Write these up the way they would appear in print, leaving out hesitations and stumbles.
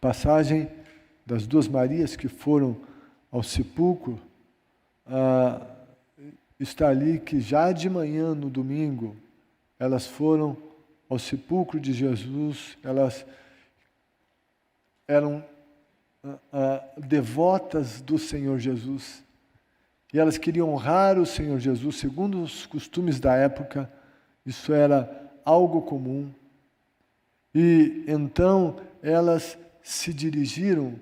passagem das duas Marias que foram ao sepulcro, está ali que já de manhã, no domingo, elas foram ao sepulcro de Jesus, elas eram devotas do Senhor Jesus, e elas queriam honrar o Senhor Jesus, segundo os costumes da época, isso era algo comum, e então elas se dirigiram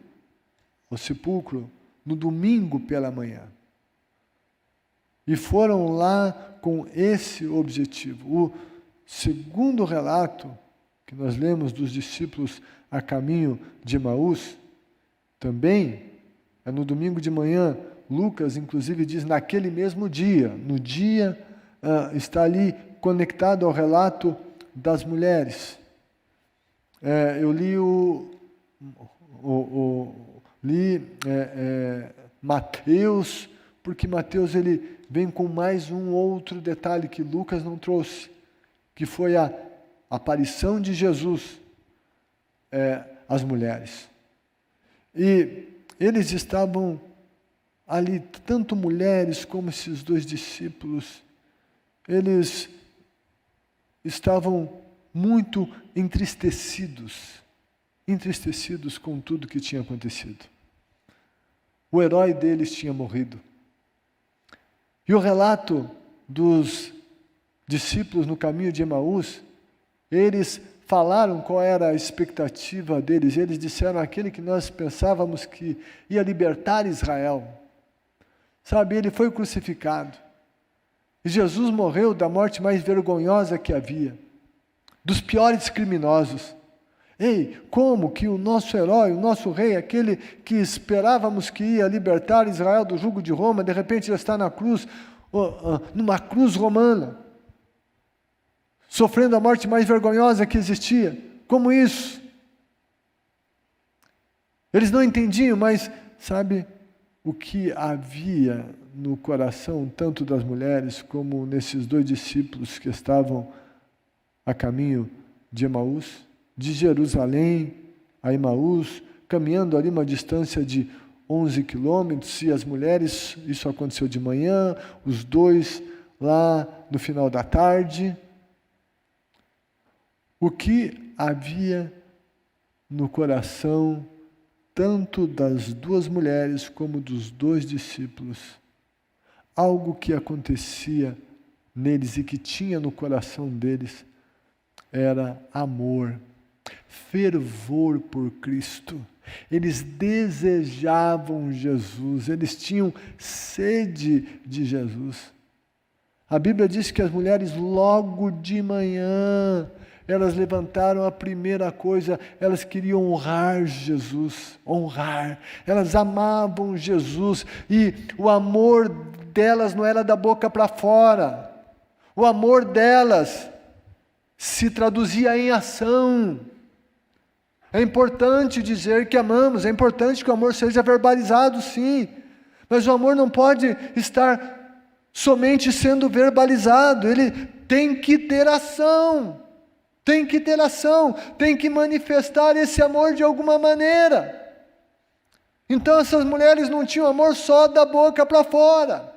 ao sepulcro no domingo pela manhã. E foram lá com esse objetivo. O segundo relato que nós lemos dos discípulos a caminho de Emaús, também é no domingo de manhã. Lucas, inclusive, diz naquele mesmo dia. No dia, está ali conectado ao relato das mulheres. Eu li Mateus, porque Mateus ele vem com mais um outro detalhe que Lucas não trouxe, que foi a aparição de Jesus às mulheres. E eles estavam ali, tanto mulheres como esses dois discípulos, eles estavam muito entristecidos com tudo que tinha acontecido. O herói deles tinha morrido. E o relato dos discípulos no caminho de Emaús, eles falaram qual era a expectativa deles. Eles disseram: aquele que nós pensávamos que ia libertar Israel. Sabe, ele foi crucificado. E Jesus morreu da morte mais vergonhosa que havia, dos piores criminosos. Ei, como que o nosso herói, o nosso rei, aquele que esperávamos que ia libertar Israel do jugo de Roma, de repente já está na cruz, numa cruz romana, sofrendo a morte mais vergonhosa que existia? Como isso? Eles não entendiam, mas sabe o que havia no coração, tanto das mulheres como nesses dois discípulos que estavam a caminho de Emaús? De Jerusalém a Emaús, caminhando ali uma distância de 11 quilômetros, e as mulheres, isso aconteceu de manhã, os dois lá no final da tarde. O que havia no coração, tanto das duas mulheres como dos dois discípulos? Algo que acontecia neles e que tinha no coração deles era amor, fervor por Cristo. Eles desejavam Jesus, eles tinham sede de Jesus. A Bíblia diz que as mulheres logo de manhã, elas levantaram a primeira coisa, elas queriam honrar Jesus, honrar. Elas amavam Jesus e o amor delas não era da boca para fora. O amor delas se traduzia em ação. É importante dizer que amamos, é importante que o amor seja verbalizado, sim, mas o amor não pode estar somente sendo verbalizado, ele tem que ter ação, tem que manifestar esse amor de alguma maneira. Então essas mulheres não tinham amor só da boca para fora.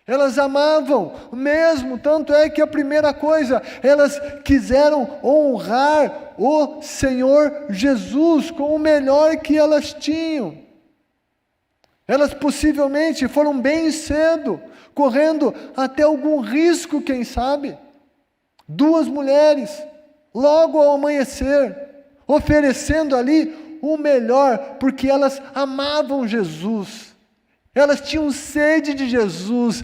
Elas amavam mesmo, tanto é que a primeira coisa, elas quiseram honrar o Senhor Jesus com o melhor que elas tinham. Elas possivelmente foram bem cedo, correndo até algum risco, quem sabe. Duas mulheres, logo ao amanhecer, oferecendo ali o melhor, porque elas amavam Jesus. Elas tinham sede de Jesus,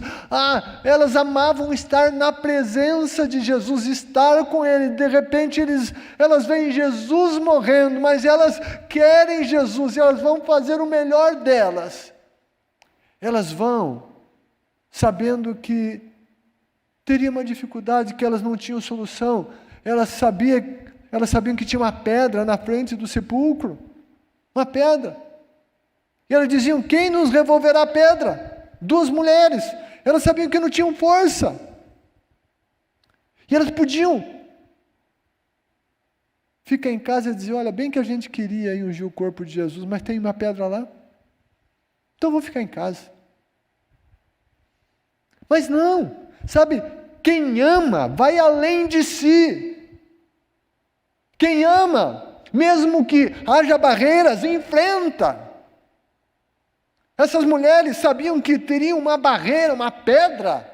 elas amavam estar na presença de Jesus, estar com Ele. De repente elas veem Jesus morrendo, mas elas querem Jesus, e elas vão fazer o melhor delas. Elas vão sabendo que teria uma dificuldade, que elas não tinham solução. Elas sabiam que tinha uma pedra na frente do sepulcro, uma pedra. E elas diziam: quem nos revolverá a pedra? Duas mulheres. Elas sabiam que não tinham força. E elas podiam fica em casa e diz, olha, bem que a gente queria ir ungir o corpo de Jesus, mas tem uma pedra lá, então eu vou ficar em casa. Mas não, sabe, quem ama vai além de si. Quem ama, mesmo que haja barreiras, enfrenta. Essas mulheres sabiam que teriam uma barreira, uma pedra,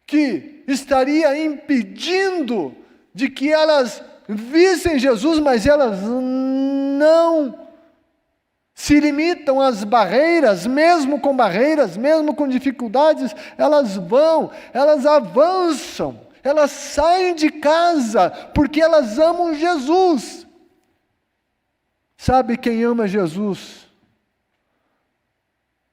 que estaria impedindo de que elas vissem Jesus, mas elas não se limitam às barreiras, mesmo com dificuldades, elas vão, elas avançam, elas saem de casa, porque elas amam Jesus. Sabe, quem ama Jesus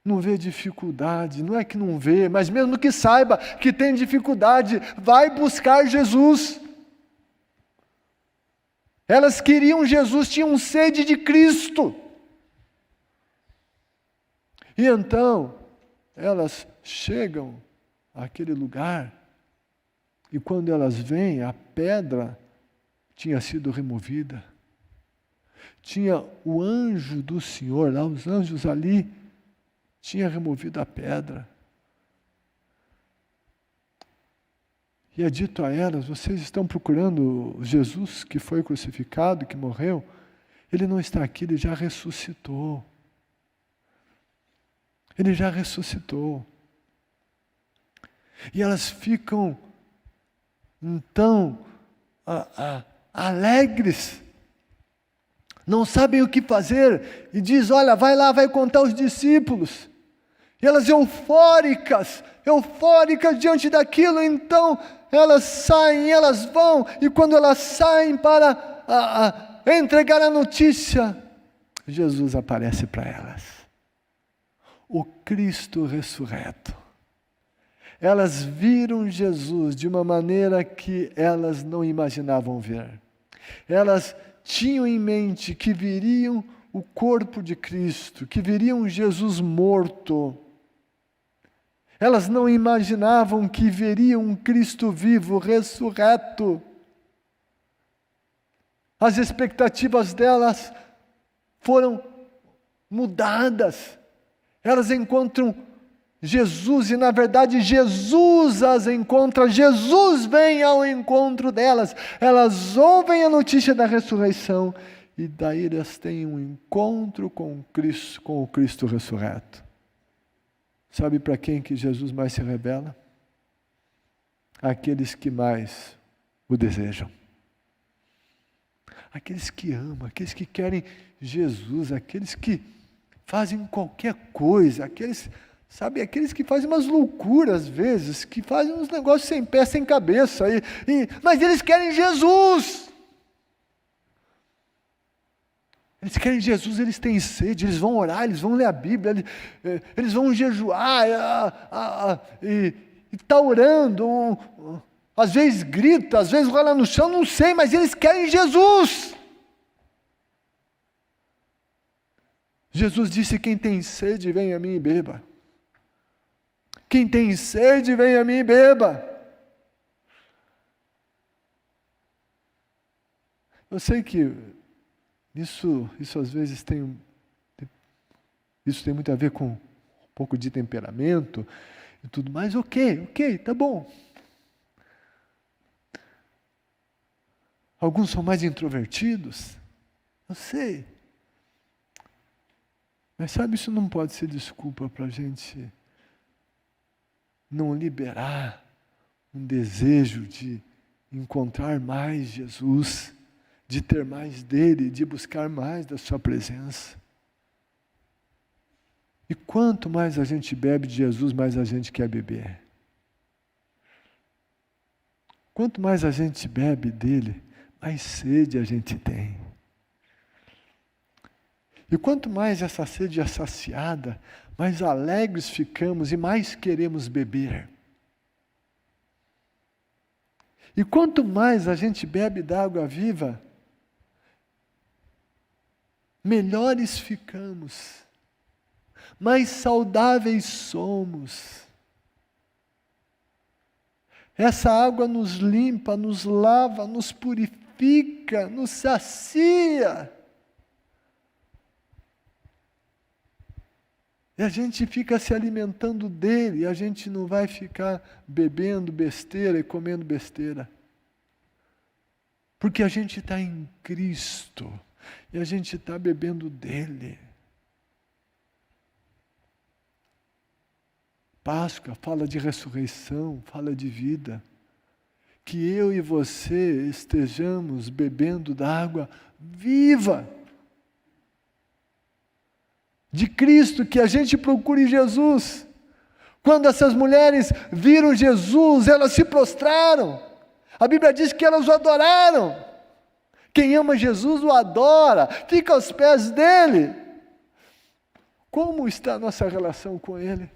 não vê dificuldade, não é que não vê, mas mesmo que saiba que tem dificuldade, vai buscar Jesus. Elas queriam Jesus, tinham sede de Cristo. E então, elas chegam àquele lugar, e quando elas vêm, a pedra tinha sido removida. Tinha o anjo do Senhor, lá os anjos ali, tinha removido a pedra. E é dito a elas, vocês estão procurando Jesus que foi crucificado, que morreu? Ele não está aqui, ele já ressuscitou. Ele já ressuscitou. E elas ficam, então, alegres. Não sabem o que fazer. E diz, olha, vai lá, vai contar aos discípulos. E elas eufóricas diante daquilo. Então, elas saem, elas vão. E quando elas saem para entregar a notícia, Jesus aparece para elas. O Cristo ressurreto. Elas viram Jesus de uma maneira que elas não imaginavam ver. Elas tinham em mente que viriam o corpo de Cristo, que viriam Jesus morto. Elas não imaginavam que veriam um Cristo vivo, ressurreto. As expectativas delas foram mudadas. Elas encontram Jesus e, na verdade, Jesus as encontra. Jesus vem ao encontro delas. Elas ouvem a notícia da ressurreição e daí elas têm um encontro com o Cristo ressurreto. Sabe para quem que Jesus mais se revela? Aqueles que mais o desejam. Aqueles que amam, aqueles que querem Jesus, aqueles que fazem qualquer coisa, aqueles que fazem umas loucuras às vezes, que fazem uns negócios sem pé, sem cabeça, mas eles querem Jesus. Eles querem Jesus, eles têm sede, eles vão orar, eles vão ler a Bíblia, eles vão jejuar, e está orando, às vezes grita, às vezes rola no chão, não sei, mas eles querem Jesus. Jesus disse, quem tem sede, vem a mim e beba. Quem tem sede, vem a mim e beba. Eu sei que isso às vezes tem muito a ver com um pouco de temperamento e tudo mais. Ok, tá bom. Alguns são mais introvertidos, eu sei. Mas sabe, isso não pode ser desculpa para a gente não liberar um desejo de encontrar mais Jesus, de ter mais dele, de buscar mais da sua presença. E quanto mais a gente bebe de Jesus, mais a gente quer beber. Quanto mais a gente bebe dele, mais sede a gente tem. E quanto mais essa sede é saciada, mais alegres ficamos e mais queremos beber. E quanto mais a gente bebe da água viva, melhores ficamos, mais saudáveis somos. Essa água nos limpa, nos lava, nos purifica. gratifica, nos sacia. E a gente fica se alimentando dele, a gente não vai ficar bebendo besteira e comendo besteira. Porque a gente está em Cristo, e a gente está bebendo dele. Páscoa fala de ressurreição, fala de vida. Que eu e você estejamos bebendo da água viva de Cristo, que a gente procure Jesus. Quando essas mulheres viram Jesus, elas se prostraram. A Bíblia diz que elas o adoraram. Quem ama Jesus o adora, fica aos pés dele. Como está a nossa relação com ele?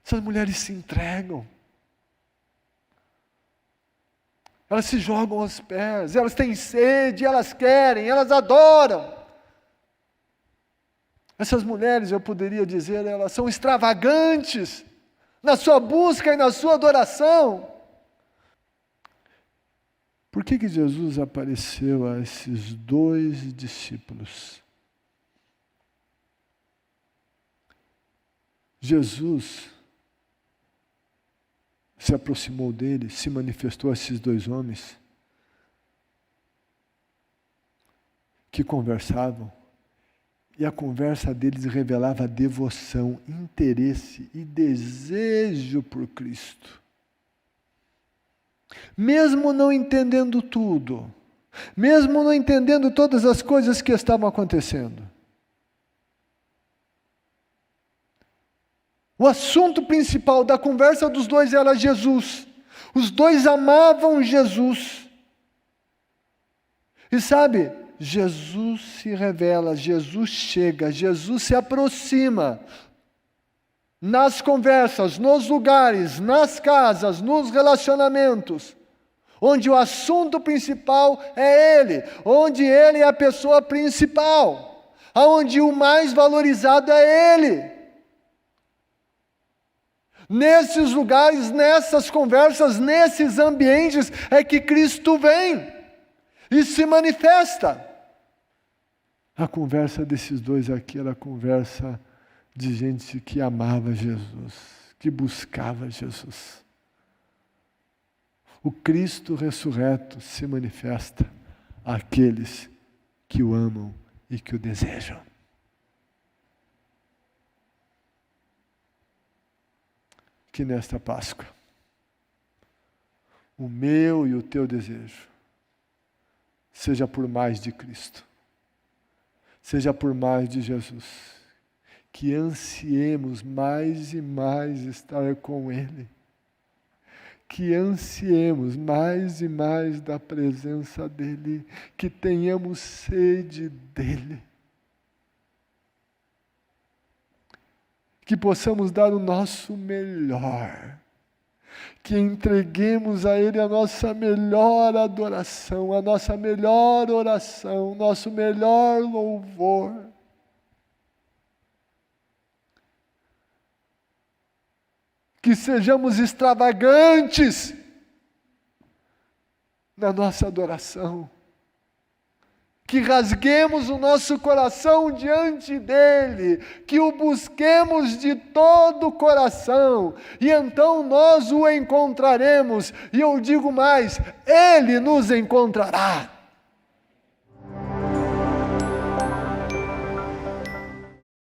Essas mulheres se entregam. Elas se jogam aos pés, elas têm sede, elas querem, elas adoram. Essas mulheres, eu poderia dizer, elas são extravagantes na sua busca e na sua adoração. Por que Jesus apareceu a esses 2 discípulos? Jesus se aproximou dele, se manifestou a esses 2 homens que conversavam. E a conversa deles revelava devoção, interesse e desejo por Cristo. Mesmo não entendendo tudo, mesmo não entendendo todas as coisas que estavam acontecendo. O assunto principal da conversa dos 2 era Jesus. Os 2 amavam Jesus. E sabe, Jesus se revela, Jesus chega, Jesus se aproxima nas conversas, nos lugares, nas casas, nos relacionamentos, onde o assunto principal é Ele, onde Ele é a pessoa principal, onde o mais valorizado é Ele. Nesses lugares, nessas conversas, nesses ambientes é que Cristo vem e se manifesta. A conversa desses 2 aqui era a conversa de gente que amava Jesus, que buscava Jesus. O Cristo ressurreto se manifesta àqueles que o amam e que o desejam. Que nesta Páscoa, o meu e o teu desejo seja por mais de Cristo, seja por mais de Jesus, que ansiemos mais e mais estar com Ele, que ansiemos mais e mais da presença dEle, que tenhamos sede dEle, que possamos dar o nosso melhor, que entreguemos a Ele a nossa melhor adoração, a nossa melhor oração, nosso melhor louvor. Que sejamos extravagantes na nossa adoração, que rasguemos o nosso coração diante dEle, que o busquemos de todo o coração, e então nós o encontraremos, e eu digo mais, Ele nos encontrará.